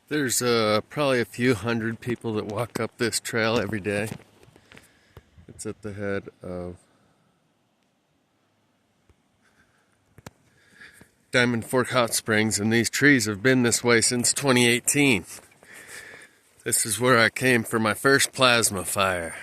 There's probably a few hundred people that walk up this trail every day. It's at the head of Diamond Fork Hot Springs, and these trees have been this way since 2018. This is where I came for my first plasma fire.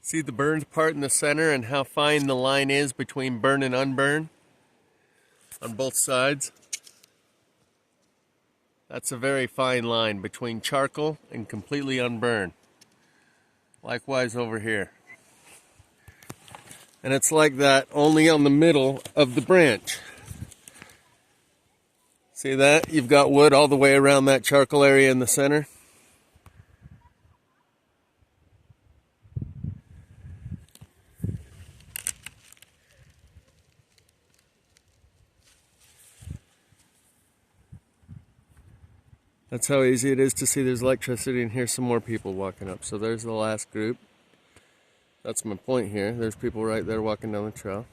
See the burned part in the center and how fine the line is between burn and unburn on both sides? That's a very fine line between charcoal and completely unburned. Likewise over here. And it's like that only on the middle of the branch. See that? You've got wood all the way around that charcoal area in the center. That's how easy it is to see there's electricity, and here's some more people walking up. So there's the last group. That's my point here. There's people right there walking down the trail.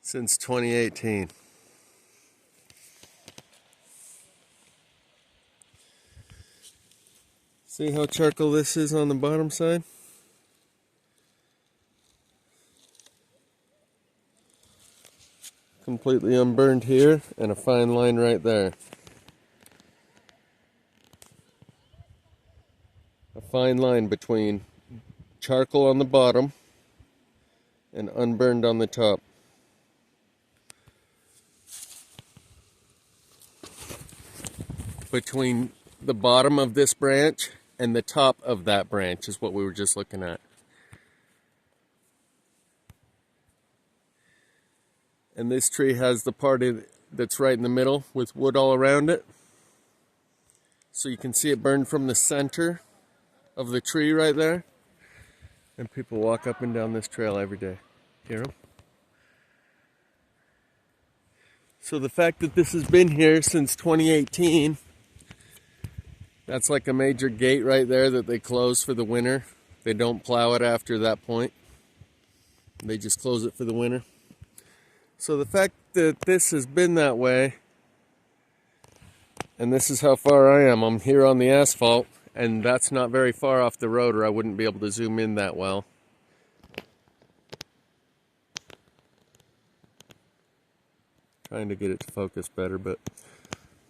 Since 2018. See how charcoal this is on the bottom side? Completely unburned here, and a fine line right there. A fine line between charcoal on the bottom and unburned on the top. Between the bottom of this branch and the top of that branch is what we were just looking at. And this tree has the part that's right in the middle with wood all around it. So you can see it burned from the center of the tree right there. And people walk up and down this trail every day. Hear them? So the fact that this has been here since 2018, that's like a major gate right there that they close for the winter. They don't plow it after that point. They just close it for the winter. So the fact that this has been that way, and this is how far I am. I'm here on the asphalt, and that's not very far off the road, or I wouldn't be able to zoom in that well. Trying to get it to focus better, but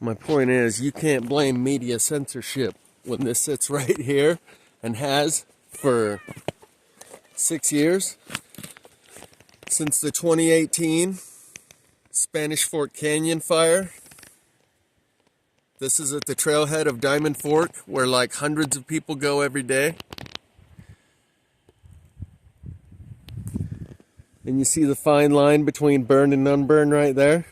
my point is, you can't blame media censorship when this sits right here and has for 6 years. Since the 2018 Spanish Fork Canyon fire. This is at the trailhead of Diamond Fork, where like hundreds of people go every day. And you see the fine line between burned and unburned right there?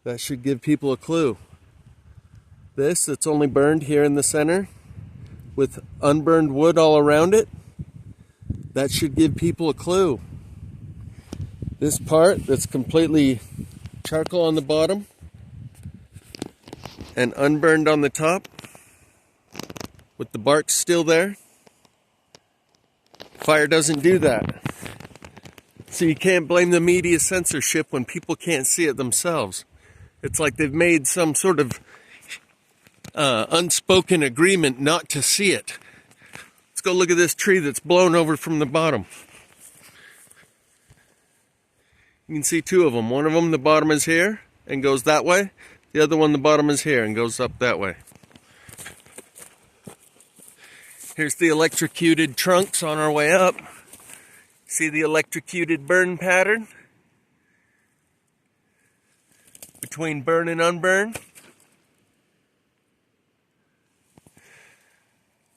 That should give people a clue. This, it's only burned here in the center with unburned wood all around it. That should give people a clue. This part that's completely charcoal on the bottom and unburned on the top with the bark still there. Fire doesn't do that. So you can't blame the media censorship when people can't see it themselves. It's like they've made some sort of unspoken agreement not to see it. Let's go look at this tree that's blown over from the bottom. You can see two of them. One of them, the bottom is here and goes that way. The other one, the bottom is here and goes up that way. Here's the electrocuted trunks on our way up. See the electrocuted burn pattern between burn and unburn?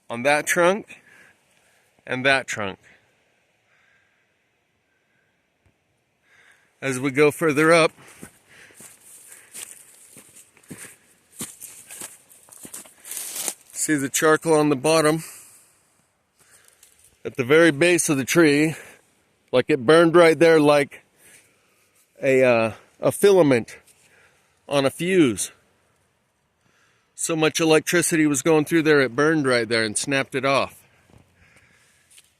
On that trunk and that trunk. As we go further up, See the charcoal on the bottom? At the very base of the tree, like it burned right there like a filament on a fuse. So much electricity was going through there, it burned right there and snapped it off.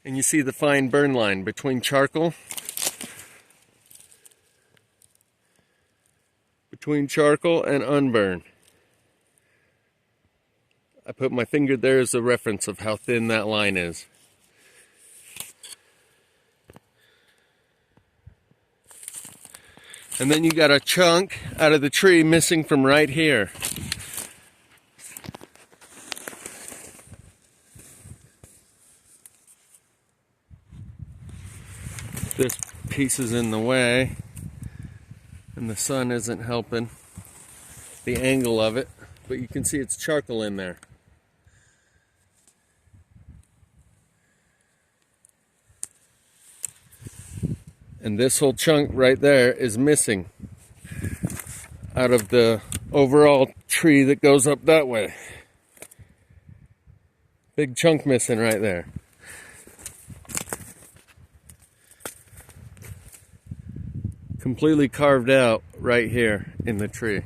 And you see the fine burn line between charcoal and unburned. I put my finger there as a reference of how thin that line is. And then you got a chunk out of the tree missing from right here. This piece is in the way, and the sun isn't helping the angle of it, but you can see it's charcoal in there. And this whole chunk right there is missing out of the overall tree that goes up that way. Big chunk missing right there. Completely carved out right here in the tree.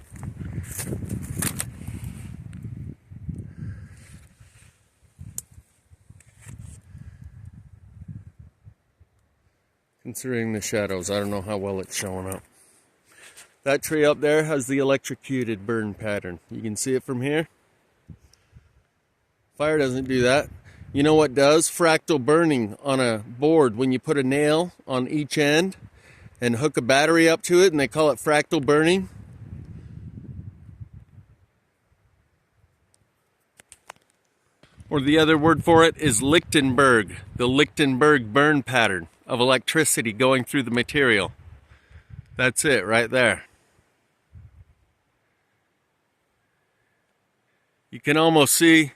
Considering the shadows, I don't know how well it's showing up. That tree up there has the electrocuted burn pattern. You can see it from here. Fire doesn't do that. You know what does? Fractal burning on a board. When you put a nail on each end and hook a battery up to it, and they call it fractal burning. Or the other word for it is Lichtenberg, the Lichtenberg burn pattern of electricity going through the material. That's it right there. You can almost see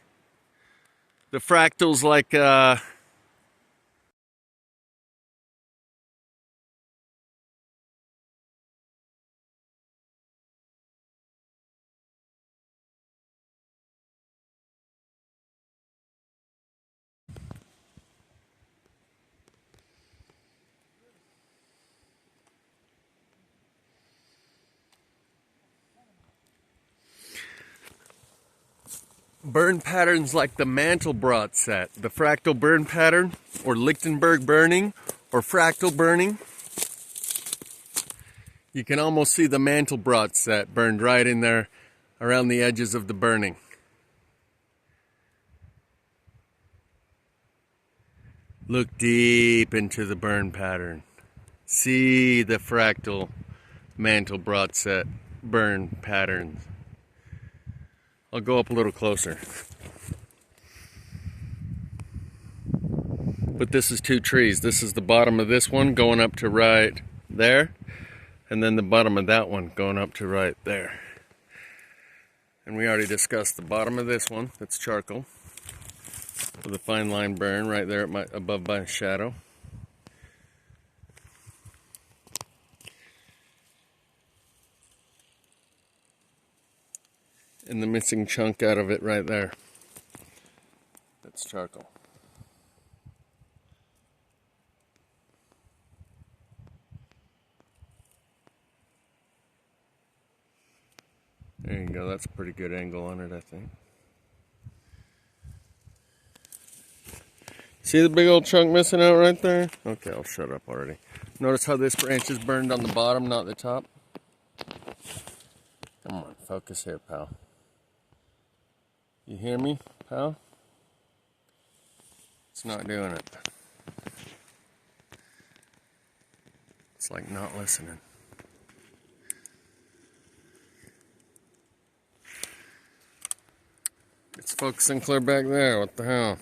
the fractals like burn patterns like the Mandelbrot set, the fractal burn pattern, or Lichtenberg burning, or fractal burning. You can almost see the Mandelbrot set burned right in there around the edges of the burning. Look deep into the burn pattern. See the fractal Mandelbrot set burn patterns. I'll go up a little closer. But this is two trees. This is the bottom of this one going up to right there, and then the bottom of that one going up to right there. And we already discussed the bottom of this one, that's charcoal, with a fine line burn right there at above my shadow. And the missing chunk out of it right there, that's charcoal. There you go, that's a pretty good angle on it, I think. See the big old chunk missing out right there? Okay, I'll shut up already. Notice how this branch is burned on the bottom, not the top? Come on, focus here, pal. You hear me, pal? It's not doing it. It's like not listening. It's focusing clear back there, what the hell?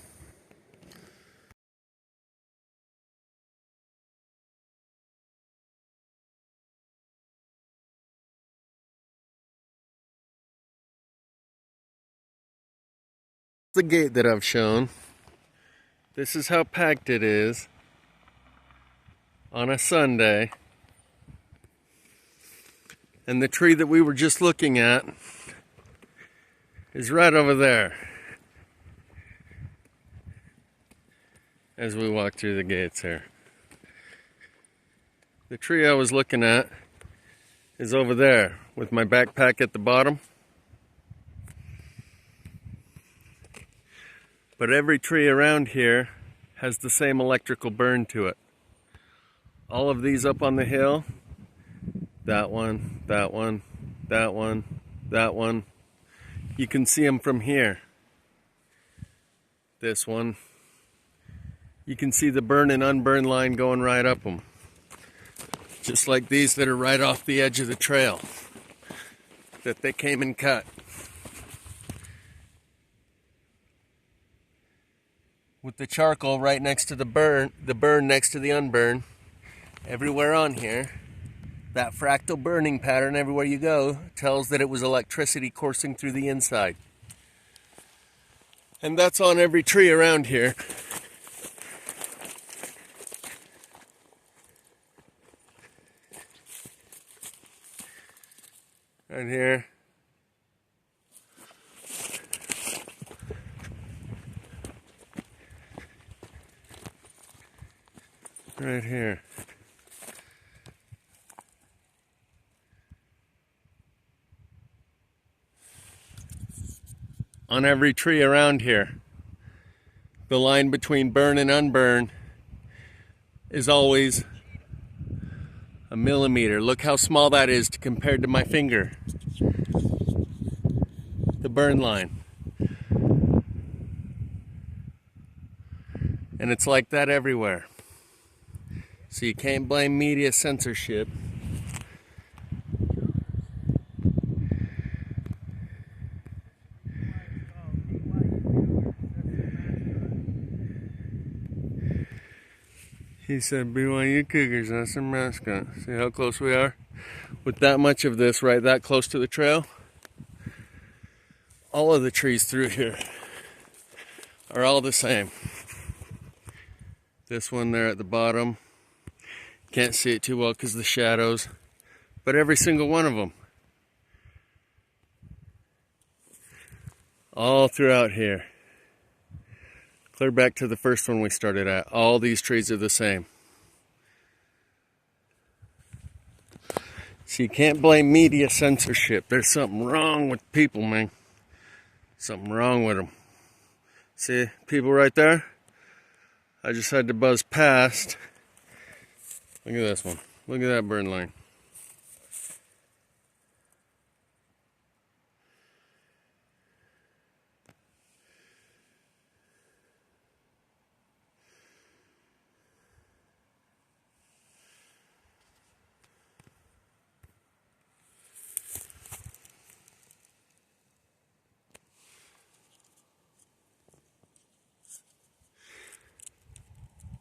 The gate that I've shown. This is how packed it is on a Sunday. And the tree that we were just looking at is right over there. as we walk through the gates here. The tree I was looking at is over there with my backpack at the bottom. But every tree around here has the same electrical burn to it. All of these up on the hill, that one, that one, that one, that one, you can see them from here. This one, you can see the burn and unburn line going right up them. Just like these that are right off the edge of the trail that they came and cut. With the charcoal right next to the burn next to the unburn, everywhere on here, that fractal burning pattern everywhere you go tells that it was electricity coursing through the inside. And that's on every tree around here. Right here. Right here. On every tree around here, the line between burn and unburn is always a millimeter. Look how small that is compared to my finger. The burn line. And it's like that everywhere. So you can't blame media censorship. He said, BYU Cougars, that's their mascot. See how close we are? With that much of this right that close to the trail, all of the trees through here are all the same. This one there at the bottom, can't see it too well because of the shadows, but every single one of them. All throughout here. Clear back to the first one we started at. All these trees are the same. So you can't blame media censorship. There's something wrong with people, man. Something wrong with them. See, people right there? I just had to buzz past. Look at this one. Look at that burn line.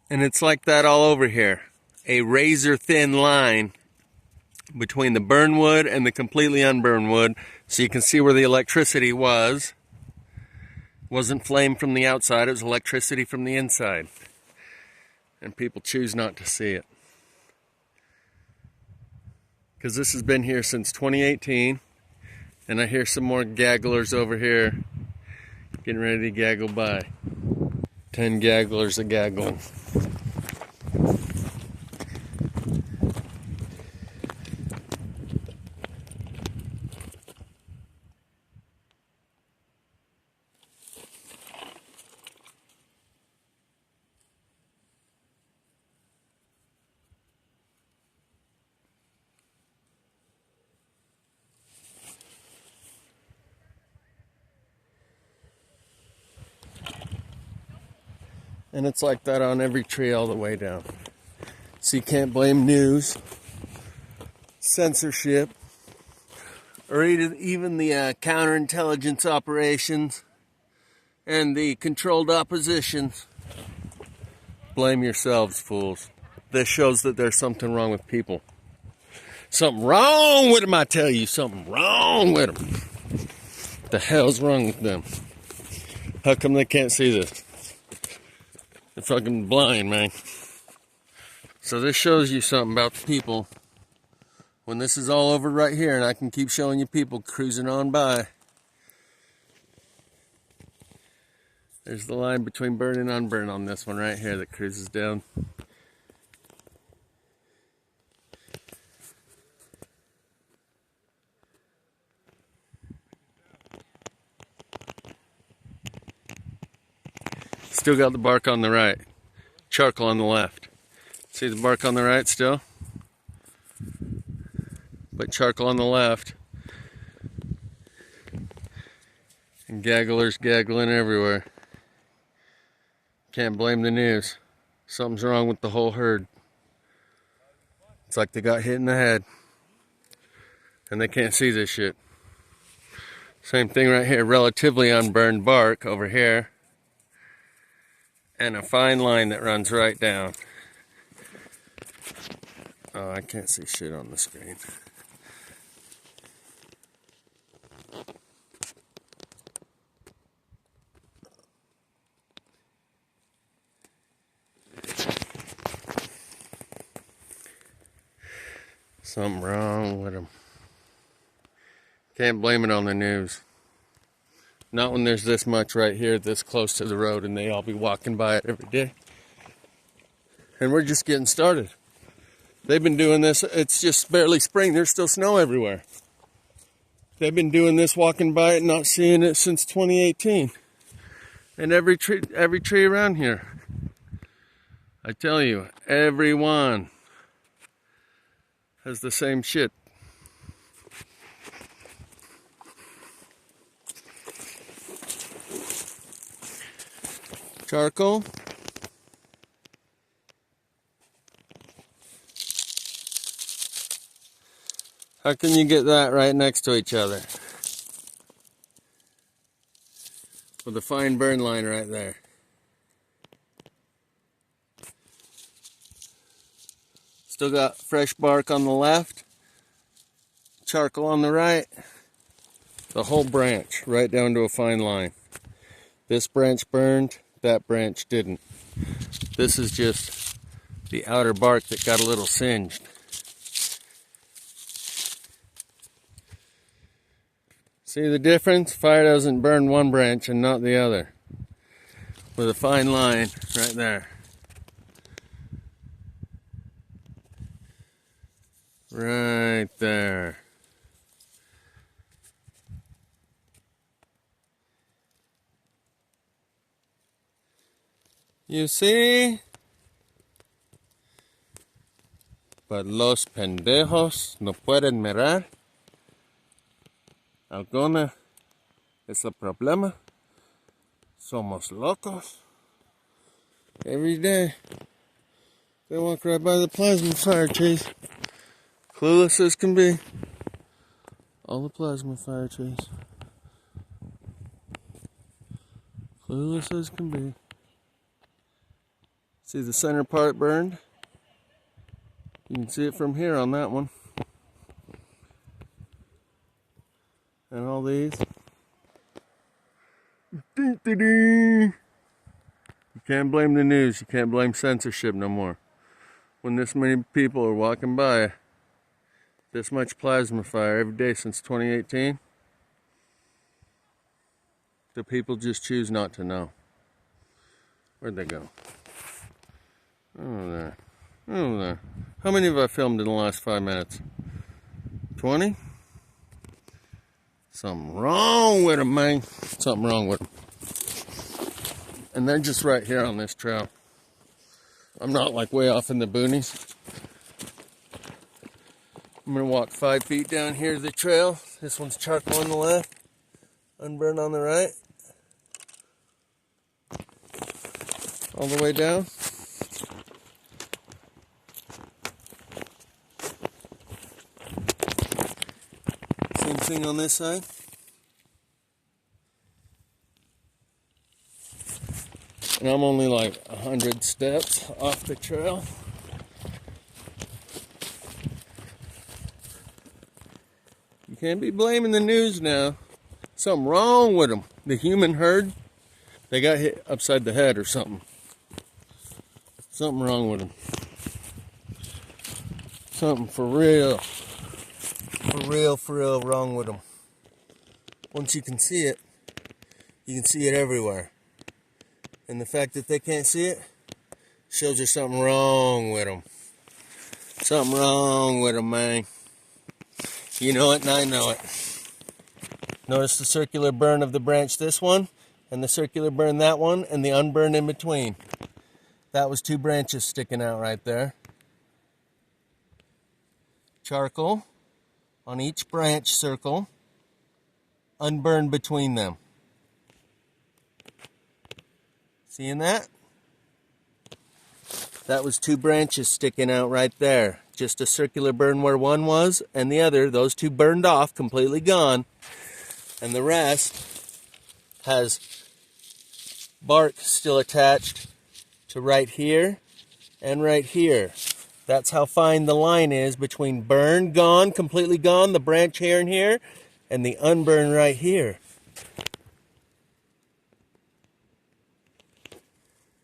And it's like that all over here. A razor thin line between the burn wood and the completely unburned wood. So you can see where the electricity was. Wasn't flame from the outside, it was electricity from the inside. And people choose not to see it. Because this has been here since 2018. And I hear some more gagglers over here getting ready to gaggle by. 10 gagglers a gaggling. And it's like that on every tree all the way down. So you can't blame news, censorship, or even the counterintelligence operations and the controlled oppositions. Blame yourselves, fools. This shows that there's something wrong with people. Something wrong with them, I tell you. Something wrong with them. What the hell's wrong with them? How come they can't see this? They're fucking blind, man. So this shows you something about the people. When this is all over right here, and I can keep showing you people cruising on by, There's the line between burn and unburn on this one right here that cruises down. Still got the bark on the right, charcoal on the left. See the bark on the right still? But charcoal on the left. And gagglers gaggling everywhere. Can't blame the news. Something's wrong with the whole herd. It's like they got hit in the head. And they can't see this shit. Same thing right here. Relatively unburned bark over here. And a fine line that runs right down. Oh, I can't see shit on the screen. Something wrong with them. Can't blame it on the news. Not when there's this much right here, this close to the road, and they all be walking by it every day. And we're just getting started. They've been doing this, it's just barely spring, there's still snow everywhere. They've been doing this, walking by it, not seeing it since 2018. And every tree around here. I tell you, everyone has the same shit. Charcoal. How can you get that right next to each other? With a fine burn line right there. Still got fresh bark on the left, charcoal on the right, the whole branch right down to a fine line. This branch burned, that branch didn't. This is just the outer bark that got a little singed. See the difference? Fire doesn't burn one branch and not the other. With a fine line right there. Right there. You see? But los pendejos no pueden mirar. Alguna es el problema. Somos locos. Every day they walk right by the plasma fire trees. Clueless as can be. All the plasma fire trees. Clueless as can be. See the center part burned? You can see it from here on that one. And all these. You can't blame the news. You can't blame censorship no more. When this many people are walking by, this much plasma fire every day since 2018, the people just choose not to know. Where'd they go? Oh, there. Oh, there. How many have I filmed in the last 5 minutes? 20? Something wrong with them, man. Something wrong with them. And they're just right here on this trail. I'm not like way off in the boonies. I'm going to walk 5 feet down here to the trail. This one's charcoal on the left, unburned on the right. All the way down. Same thing on this side. And I'm only like 100 steps off the trail. You can't be blaming the news now. Something wrong with them. The human herd, they got hit upside the head or something. Something wrong with them. Something for real wrong with them. Once you can see it everywhere. And the fact that they can't see it shows there's something wrong with them. Something wrong with them, man. You know it and I know it. Notice the circular burn of the branch, this one, and the circular burn, that one, and the unburn in between. That was 2 branches sticking out right there. Charcoal on each branch circle, unburned between them. Seeing that? That was 2 branches sticking out right there. Just a circular burn where one was, and the other, those 2 burned off, completely gone. And the rest has bark still attached to right here and right here. That's how fine the line is between burned, gone, completely gone, the branch here and here, and the unburned right here.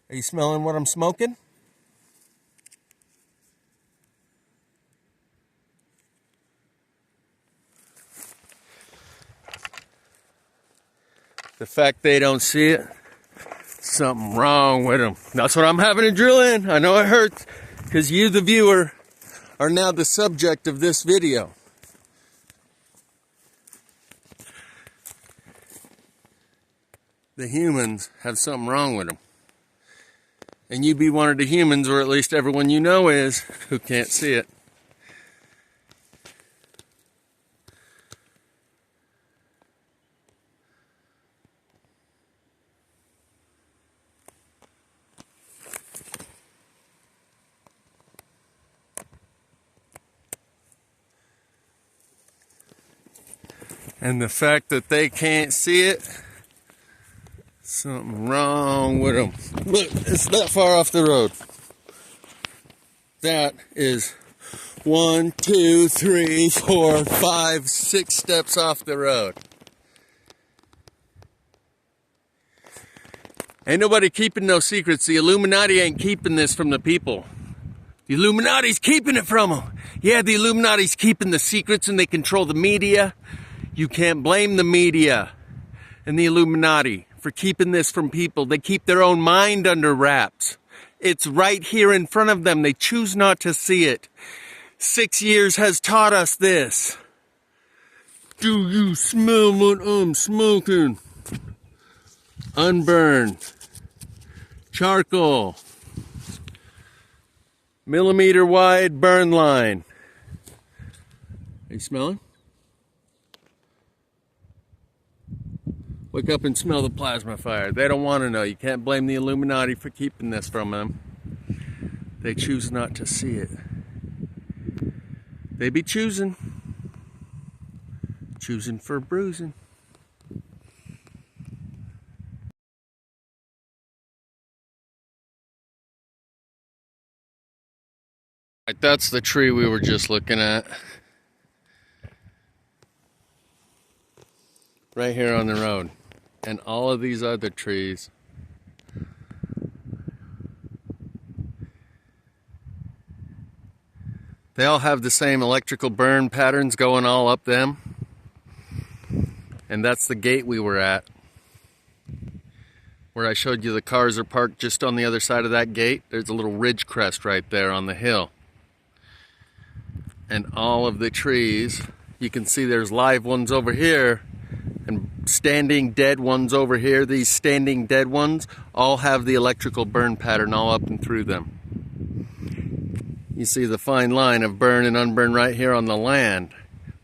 Are you smelling what I'm smoking? The fact they don't see it, something wrong with them. That's what I'm having to drill in. I know it hurts, because you, the viewer, are now the subject of this video. The humans have something wrong with them. And you be one of the humans, or at least everyone you know is, who can't see it. And the fact that they can't see it, something wrong with them. Look, it's that far off the road. That is 1, 2, 3, 4, 5, 6 steps off the road. Ain't nobody keeping no secrets. The Illuminati ain't keeping this from the people. The Illuminati's keeping it from them. Yeah, the Illuminati's keeping the secrets and they control the media. You can't blame the media and the Illuminati for keeping this from people. They keep their own mind under wraps. It's right here in front of them. They choose not to see it. 6 years has taught us this. Do you smell what I'm smoking? Unburned. Charcoal. Millimeter wide burn line. Are you smelling? Wake up and smell the plasma fire. They don't want to know. You can't blame the Illuminati for keeping this from them. They choose not to see it. They be choosing. Choosing for bruising. Right, that's the tree we were just looking at. Right here on the road. And all of these other trees. They all have the same electrical burn patterns going all up them. And that's the gate we were at. Where I showed you the cars are parked just on the other side of that gate. There's a little ridge crest right there on the hill. And all of the trees, you can see there's live ones over here. And standing dead ones over here, these standing dead ones, all have the electrical burn pattern all up and through them. You see the fine line of burn and unburn right here on the land.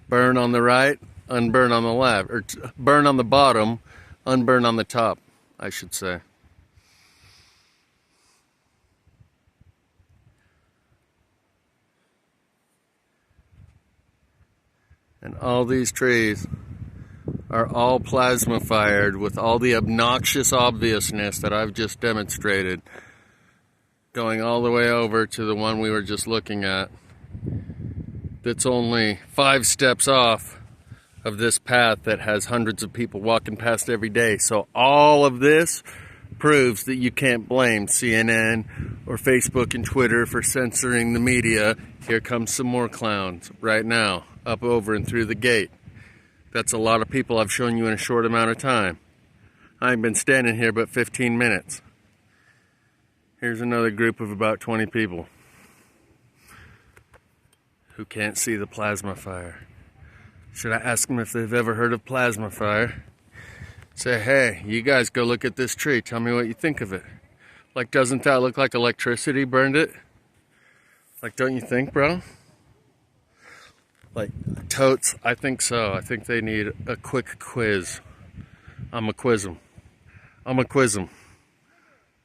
Burn on the right, unburn on the left. Or burn on the bottom, unburn on the top, I should say. And all these trees are all plasma fired with all the obnoxious obviousness that I've just demonstrated, going all the way over to the one we were just looking at, that's only 5 steps off of this path that has hundreds of people walking past every day. So all of this proves that you can't blame CNN or Facebook and Twitter for censoring the media. Here comes some more clowns right now, up over and through the gate. That's a lot of people I've shown you in a short amount of time. I ain't been standing here but 15 minutes. Here's another group of about 20 people who can't see the plasma fire. Should I ask them if they've ever heard of plasma fire? Say, hey, you guys go look at this tree. Tell me what you think of it. Like, doesn't that look like electricity burned it? Like, don't you think, bro? Like, totes, I think so. I think they need a quick quiz. I'ma quiz them.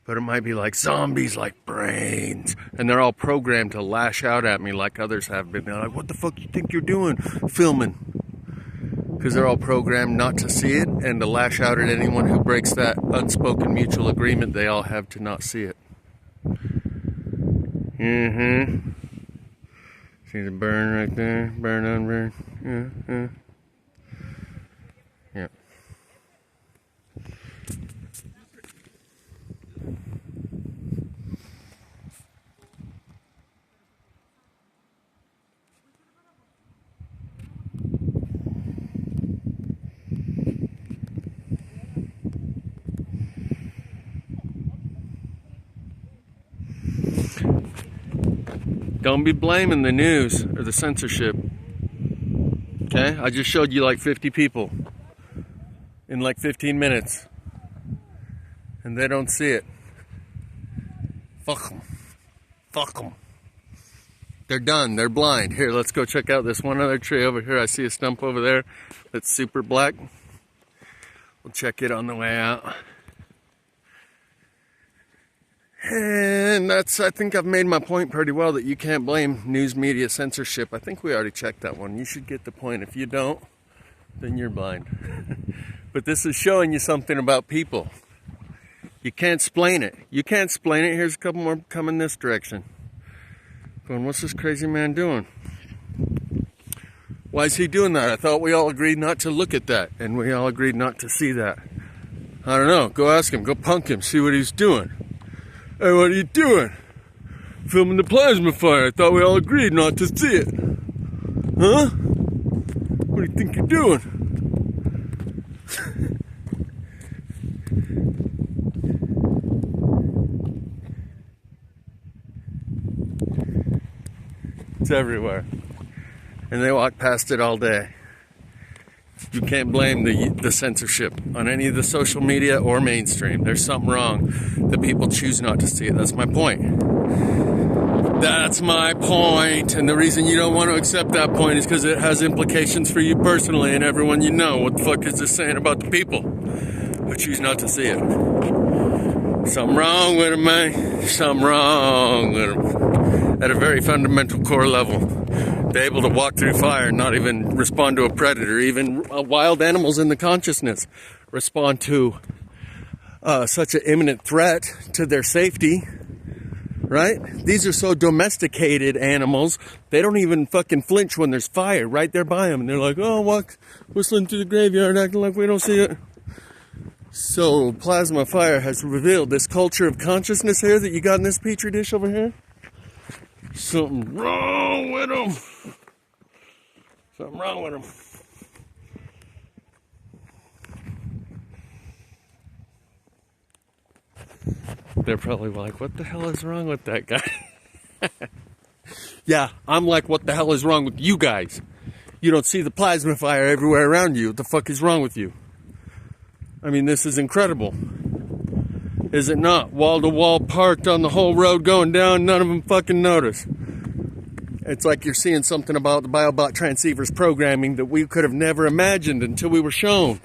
But it might be like zombies, like brains. And they're all programmed to lash out at me like others have been. They're like, what the fuck you think you're doing? Filming. Because they're all programmed not to see it and to lash out at anyone who breaks that unspoken mutual agreement they all have to not see it. See the burn right there? Burn, unburn. Yeah. Don't be blaming the news or the censorship. Okay? I just showed you like 50 people in like 15 minutes. And they don't see it. Fuck them. Fuck them. They're done. They're blind. Here, let's go check out this one other tree over here. I see a stump over there that's super black. We'll check it on the way out. And I think I've made my point pretty well that you can't blame news media censorship. I think we already checked that one. You should get the point. If you don't, then you're blind. But this is showing you something about people. You can't explain it. You can't explain it. Here's a couple more coming this direction. Going, what's this crazy man doing? Why is he doing that? I thought we all agreed not to look at that. And we all agreed not to see that. I don't know. Go ask him. Go punk him. See what he's doing. Hey, what are you doing? Filming the plasma fire. I thought we all agreed not to see it. Huh? What do you think you're doing? It's everywhere. And they walk past it all day. You can't blame the censorship on any of the social media or mainstream. There's something wrong. The people choose not to see it. That's my point. That's my point. And the reason you don't want to accept that point is because it has implications for you personally and everyone you know. What the fuck is this saying about the people who choose not to see it? Something wrong with them, man. Something wrong with them. At a very fundamental core level. Be able to walk through fire and not even respond to a predator. Even wild animals in the consciousness respond to such an imminent threat to their safety, right? These are so domesticated animals, they don't even fucking flinch when there's fire right there by them. And they're like, oh, whistling through the graveyard, acting like we don't see it. So plasma fire has revealed this culture of consciousness here that you got in this petri dish over here. Something wrong with them. Something wrong with them. They're probably like, what the hell is wrong with that guy? Yeah, I'm like, what the hell is wrong with you guys? You don't see the plasma fire everywhere around you. What the fuck is wrong with you? I mean, this is incredible. Is it not? Wall to wall parked on the whole road going down, none of them fucking notice. It's like you're seeing something about the Biobot transceivers programming that we could have never imagined until we were shown.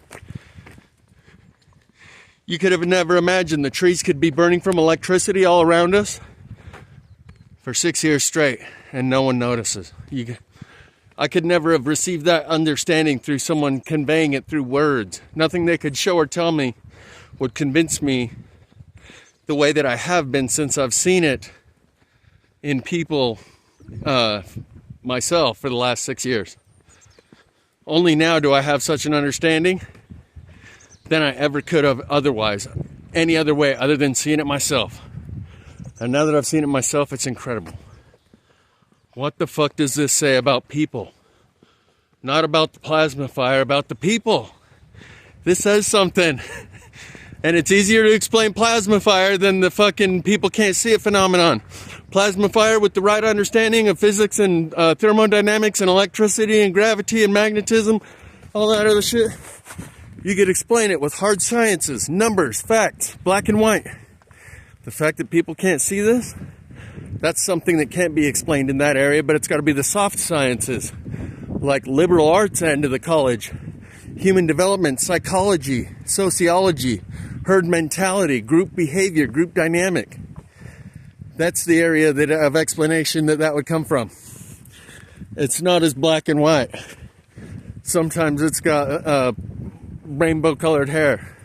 You could have never imagined the trees could be burning from electricity all around us for 6 years straight and no one notices. I could never have received that understanding through someone conveying it through words. Nothing they could show or tell me would convince me the way that I have been since I've seen it in people myself for the last 6 years. Only now do I have such an understanding than I ever could have otherwise, any other way other than seeing it myself. And now that I've seen it myself, it's incredible. What the fuck does this say about people? Not about the plasma fire, about the people. This says something. And it's easier to explain plasma fire than the fucking people can't see it phenomenon. Plasma fire, with the right understanding of physics and thermodynamics and electricity and gravity and magnetism, all that other shit, you could explain it with hard sciences, numbers, facts, black and white. The fact that people can't see this, that's something that can't be explained in that area, but it's got to be the soft sciences, like liberal arts end of the college, human development, psychology, sociology, herd mentality, group behavior, group dynamic. That's the area of explanation that would come from. It's not as black and white. Sometimes it's got rainbow colored hair.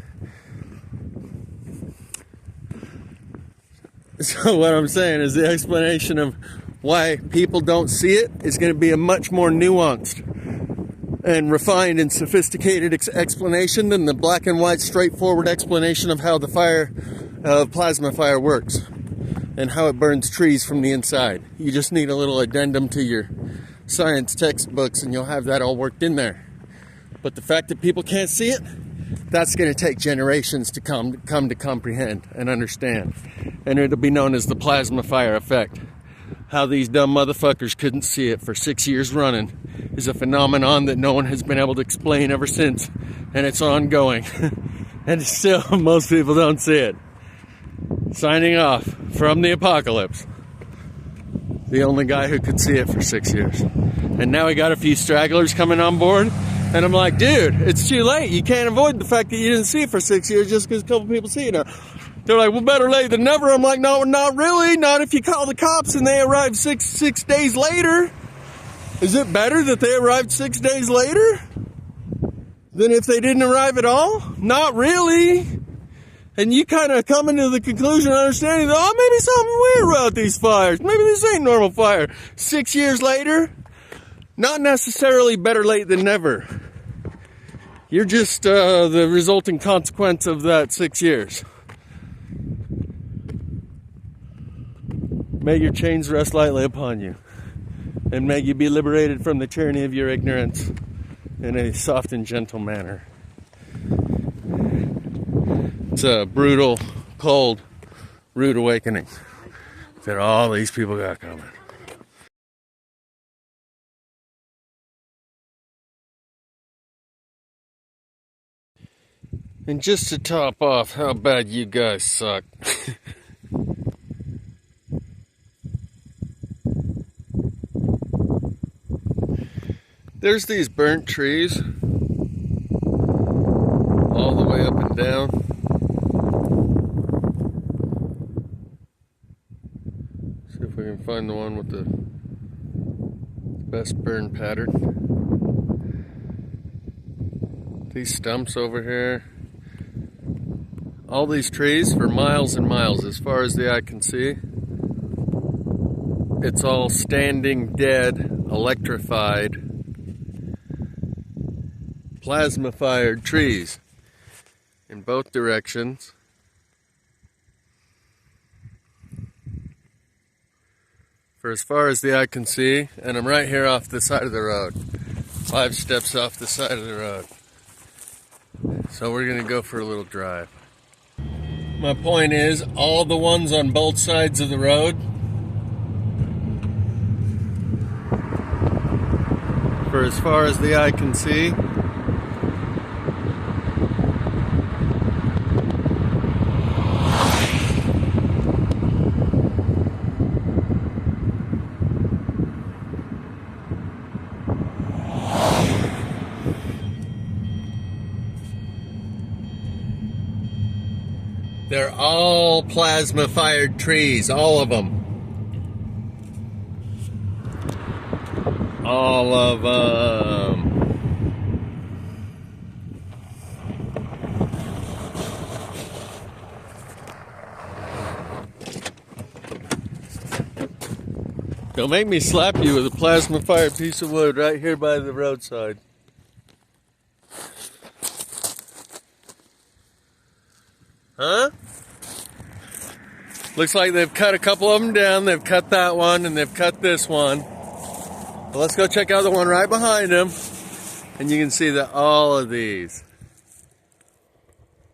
So what I'm saying is the explanation of why people don't see it is going to be a much more nuanced and refined and sophisticated explanation than the black and white straightforward explanation of how the fire of plasma fire works and how it burns trees from the inside. You just need a little addendum to your science textbooks and you'll have that all worked in there. But the fact that people can't see it, that's going to take generations to come to comprehend and understand. And it'll be known as the plasma fire effect. How these dumb motherfuckers couldn't see it for 6 years running is a phenomenon that no one has been able to explain ever since. And it's ongoing. And still, most people don't see it. Signing off from the apocalypse. The only guy who could see it for 6 years. And now we got a few stragglers coming on board. And I'm like, dude, it's too late. You can't avoid the fact that you didn't see it for 6 years just because a couple people see it now. They're like, well, better late than never. I'm like, no, not really. Not if you call the cops and they arrive six days later. Is it better that they arrived 6 days later than if they didn't arrive at all? Not really. And you kind of come into the conclusion, understanding that, oh, maybe something weird about these fires. Maybe this ain't normal fire. 6 years later, not necessarily better late than never. You're just the resulting consequence of that 6 years. May your chains rest lightly upon you, and may you be liberated from the tyranny of your ignorance in a soft and gentle manner. It's a brutal, cold, rude awakening that all these people got coming. And just to top off how bad you guys suck. There's these burnt trees all the way up and down. See if we can find the one with the best burn pattern. These stumps over here. All these trees for miles and miles, as far as the eye can see. It's all standing dead, electrified, plasma-fired trees in both directions. For as far as the eye can see, and I'm right here off the side of the road. 5 steps off the side of the road. So we're gonna go for a little drive. My point is, all the ones on both sides of the road, for as far as the eye can see, they're all plasma-fired trees, all of them. All of them. Don't make me slap you with a plasma-fired piece of wood right here by the roadside. Huh? Looks like they've cut a couple of them down. They've cut that one and they've cut this one. Well, let's go check out the one right behind them. And you can see that all of these.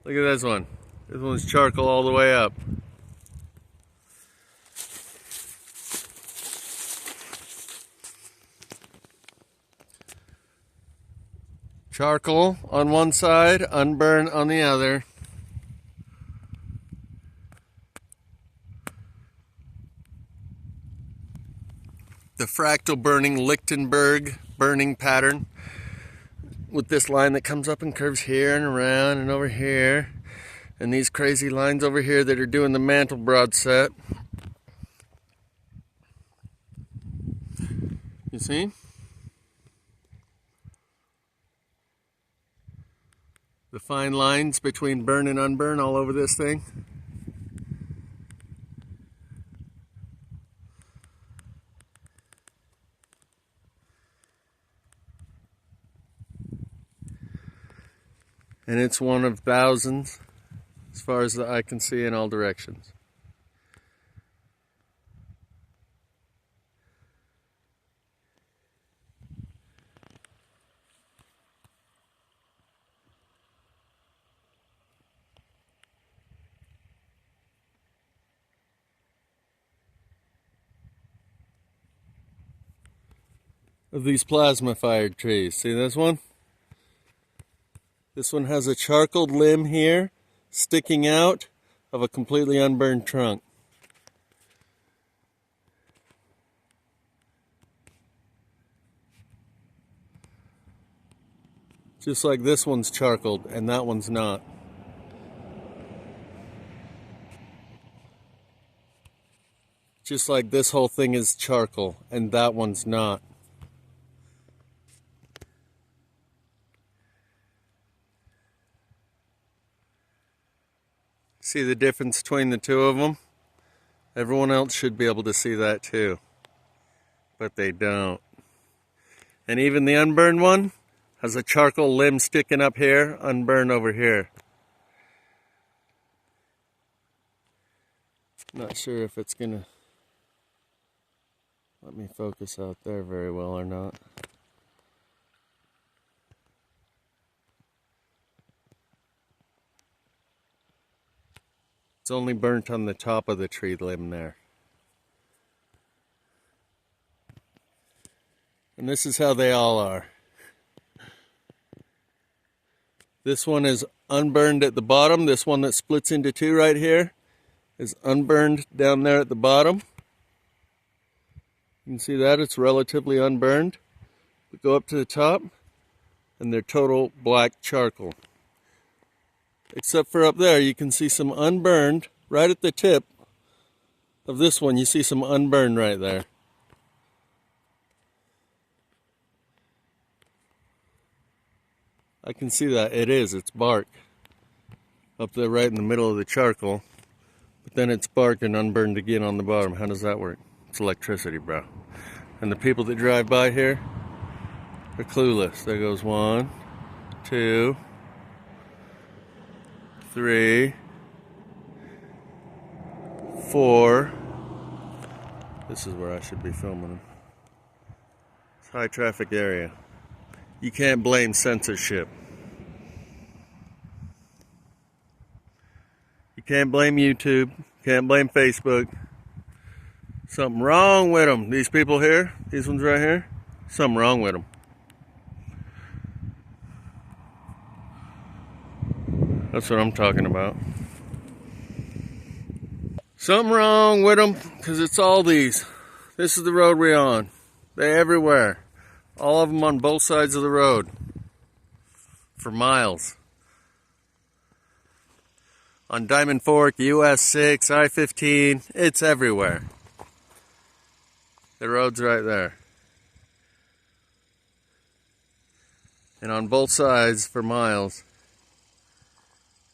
Look at this one. This one's charcoal all the way up. Charcoal on one side, unburned on the other. The fractal burning Lichtenberg burning pattern with this line that comes up and curves here and around and over here, and these crazy lines over here that are doing the Mandelbrot set. You see? The fine lines between burn and unburn all over this thing. And it's one of thousands, as far as the eye can see, in all directions. Of these plasma-fired trees. See this one? This one has a charcoaled limb here, sticking out of a completely unburned trunk. Just like this one's charcoaled and that one's not. Just like this whole thing is charcoal and that one's not. See the difference between the two of them? Everyone else should be able to see that too, but they don't. And even the unburned one has a charcoal limb sticking up here, unburned over here. Not sure if it's gonna let me focus out there very well or not. It's only burnt on the top of the tree limb there. And this is how they all are. This one is unburned at the bottom. This one that splits into two right here is unburned down there at the bottom. You can see that it's relatively unburned. But go up to the top and they're total black charcoal. Except for up there, you can see some unburned, right at the tip of this one, you see some unburned right there. I can see that, it's bark. Up there right in the middle of the charcoal. But then it's bark and unburned again on the bottom. How does that work? It's electricity, bro. And the people that drive by here are clueless. There goes 1, 2, 3, 4. This is where I should be filming them. It's a high traffic area. You can't blame censorship. You can't blame YouTube. Can't blame Facebook. Something wrong with them. These people here, these ones right here, something wrong with them. That's what I'm talking about. Something wrong with them, because it's all these. This is the road we're on. They're everywhere. All of them on both sides of the road. For miles. On Diamond Fork, US 6, I-15, it's everywhere. The road's right there. And on both sides, for miles,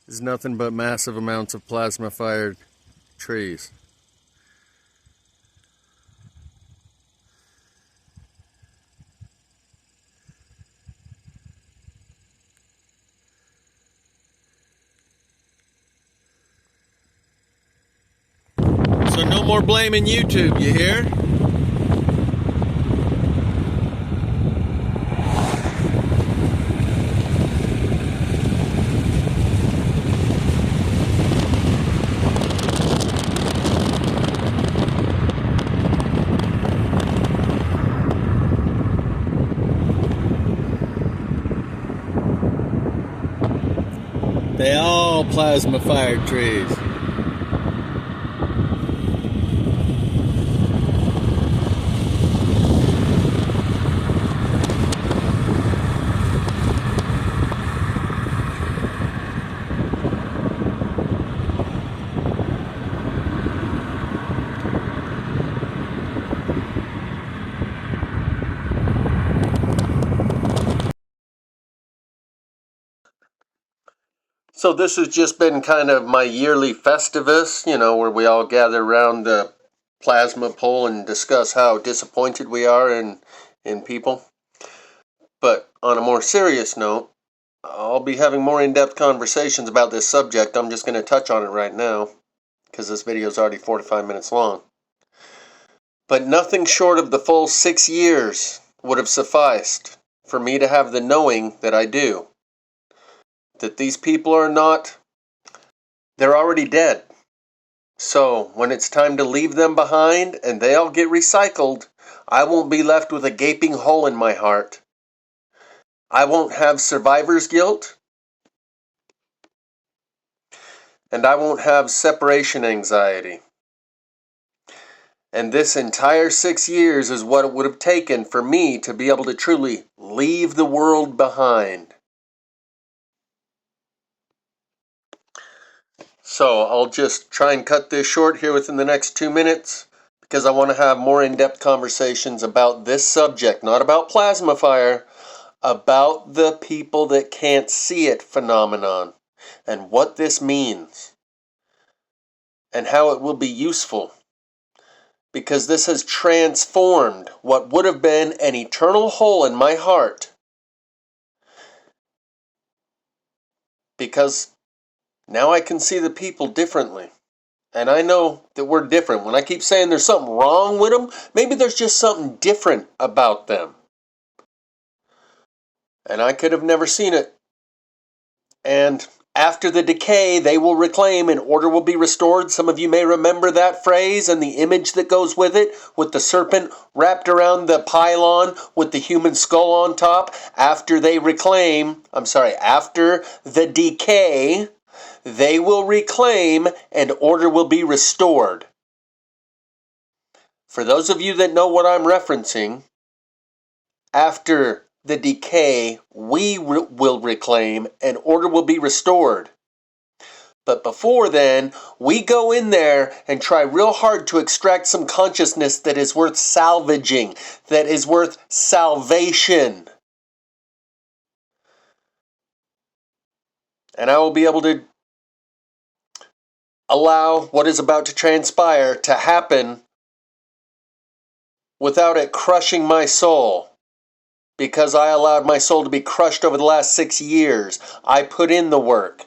is nothing but massive amounts of plasma-fired trees. So no more blaming YouTube, you hear? plasma fired trees. So this has just been kind of my yearly festivus, where we all gather around the plasma pole and discuss how disappointed we are in people. But on a more serious note, I'll be having more in-depth conversations about this subject. I'm just going to touch on it right now, because this video is already 45 minutes long. But nothing short of the full 6 years would have sufficed for me to have the knowing that I do. That these people are not, they're already dead. So when it's time to leave them behind and they all get recycled, I won't be left with a gaping hole in my heart. I won't have survivor's guilt, and I won't have separation anxiety. And this entire 6 years is what it would have taken for me to be able to truly leave the world behind. So I'll just try and cut this short here within the next 2 minutes, because I want to have more in-depth conversations about this subject, not about plasma fire, about the people that can't see it phenomenon, and what this means, and how it will be useful. Because this has transformed what would have been an eternal hole in my heart. Because now I can see the people differently. And I know that we're different. When I keep saying there's something wrong with them, maybe there's just something different about them. And I could have never seen it. And after the decay, they will reclaim and order will be restored. Some of you may remember that phrase and the image that goes with it, with the serpent wrapped around the pylon with the human skull on top. After the decay, they will reclaim and order will be restored. For those of you that know what I'm referencing, after the decay, we will reclaim and order will be restored. But before then, we go in there and try real hard to extract some consciousness that is worth salvaging, that is worth salvation. And I will be able to allow what is about to transpire to happen without it crushing my soul. Because I allowed my soul to be crushed over the last 6 years. I put in the work.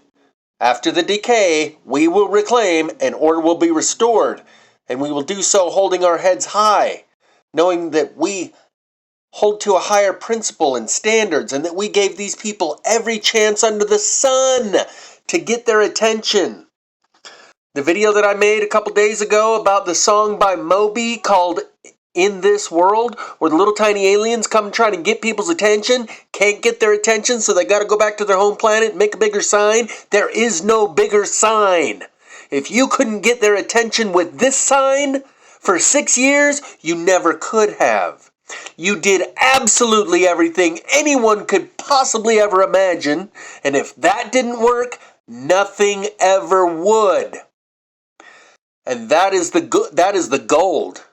After the decay, we will reclaim and order will be restored. And we will do so holding our heads high, knowing that we hold to a higher principle and standards, and that we gave these people every chance under the sun to get their attention. The video that I made a couple days ago about the song by Moby called In This World, where the little tiny aliens come trying to get people's attention, can't get their attention, so they got to go back to their home planet and make a bigger sign. There is no bigger sign. If you couldn't get their attention with this sign for 6 years, you never could have. You did absolutely everything anyone could possibly ever imagine, and if that didn't work, nothing ever would. And that is the gold.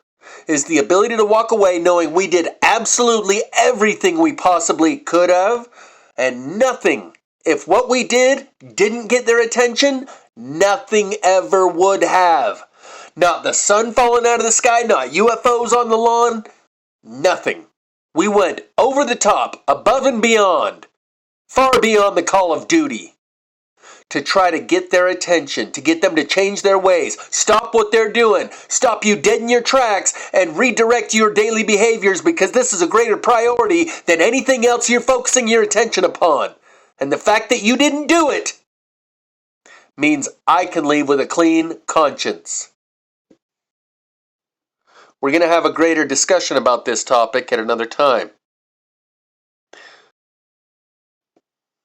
Is the ability to walk away knowing we did absolutely everything we possibly could have, and nothing. If what we did didn't get their attention, nothing ever would have. Not the sun falling out of the sky, not UFOs on the lawn, nothing. We went over the top, above and beyond, far beyond the call of duty, to try to get their attention, to get them to change their ways, stop what they're doing, stop you dead in your tracks, and redirect your daily behaviors, because this is a greater priority than anything else you're focusing your attention upon. And the fact that you didn't do it means I can leave with a clean conscience. We're going to have a greater discussion about this topic at another time.